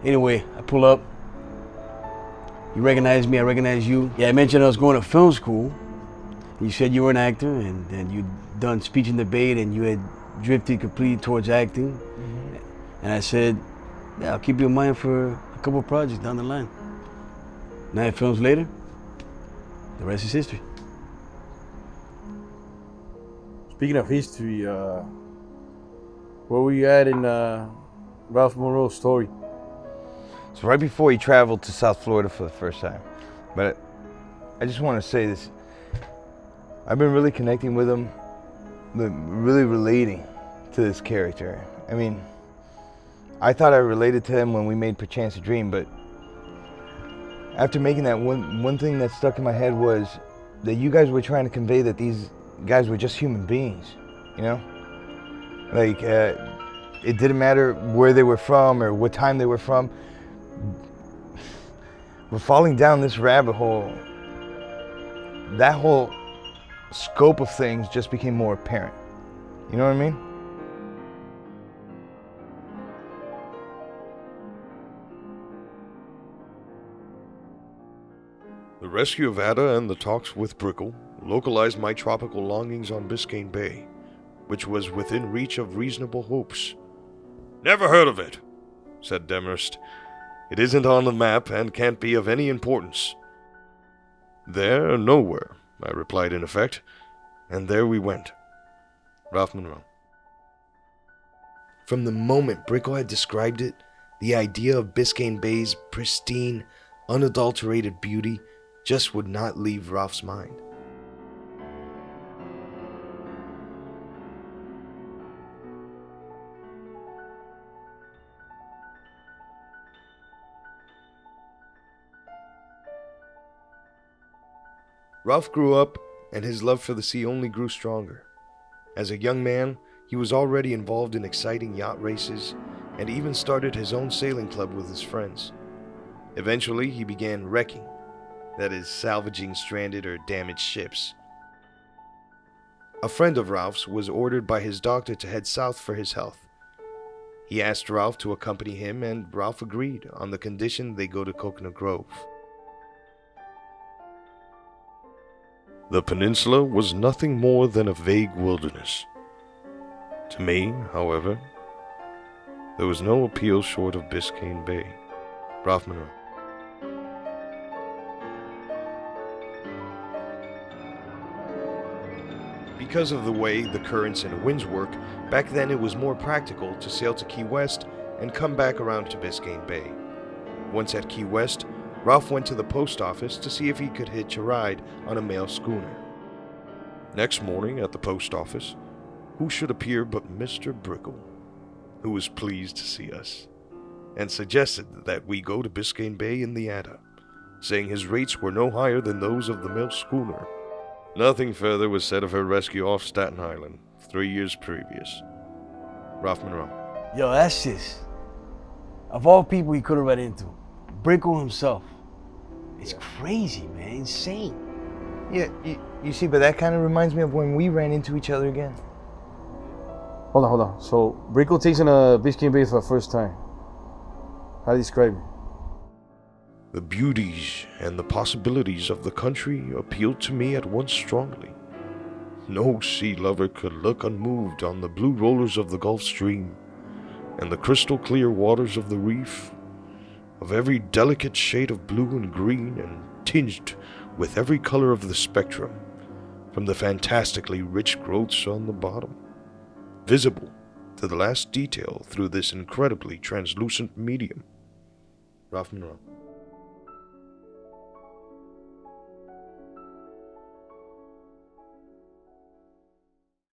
Anyway, I pull up. You recognize me, I recognize you. Yeah, I mentioned I was going to film school. You said you were an actor, and you'd done speech and debate, and you had drifted completely towards acting. And I said, yeah, I'll keep you in mind for a couple of projects down the line. 9 films later, the rest is history. Speaking of history, where were you at in Ralph Munroe's story? So right before he traveled to South Florida for the first time. But I just want to say this. I've been really connecting with him, really relating to this character. I mean, I thought I related to him when we made Perchance a Dream, but after making that, one thing that stuck in my head was that you guys were trying to convey that these guys were just human beings, you know? Like, it didn't matter where they were from or what time they were from. We're falling down this rabbit hole. That whole scope of things just became more apparent. You know what I mean? The rescue of Ada and the talks with Brickle localized my tropical longings on Biscayne Bay, which was within reach of reasonable hopes. "Never heard of it," said Demarest. "It isn't on the map and can't be of any importance." "There or nowhere," I replied in effect, and there we went. Ralph Munroe. From the moment Brickle had described it, the idea of Biscayne Bay's pristine, unadulterated beauty just would not leave Ralph's mind. Ralph grew up, and his love for the sea only grew stronger. As a young man, he was already involved in exciting yacht races, and even started his own sailing club with his friends. Eventually, he began wrecking, that is, salvaging stranded or damaged ships. A friend of Ralph's was ordered by his doctor to head south for his health. He asked Ralph to accompany him, and Ralph agreed on the condition they go to Coconut Grove. The peninsula was nothing more than a vague wilderness. To me, however, there was no appeal short of Biscayne Bay. Ralph Munroe. Because of the way the currents and winds work, back then it was more practical to sail to Key West and come back around to Biscayne Bay. Once at Key West, Ralph went to the post office to see if he could hitch a ride on a mail schooner. Next morning at the post office, who should appear but Mr. Brickle, who was pleased to see us, and suggested that we go to Biscayne Bay in the Ada, saying his rates were no higher than those of the mail schooner. Nothing further was said of her rescue off Staten Island 3 years previous. Ralph Munroe. Yo, that's just, of all people he could have run into, Brickle himself. It's crazy, man, insane. Yeah, you see, but that kind of reminds me of when we ran into each other again. Hold on. So, Brickle takes in a Biscayne Bay for the first time. How do you describe it? The beauties and the possibilities of the country appealed to me at once strongly. No sea lover could look unmoved on the blue rollers of the Gulf Stream and the crystal clear waters of the reef, of every delicate shade of blue and green and tinged with every color of the spectrum, from the fantastically rich growths on the bottom, visible to the last detail through this incredibly translucent medium. Ralph Munroe.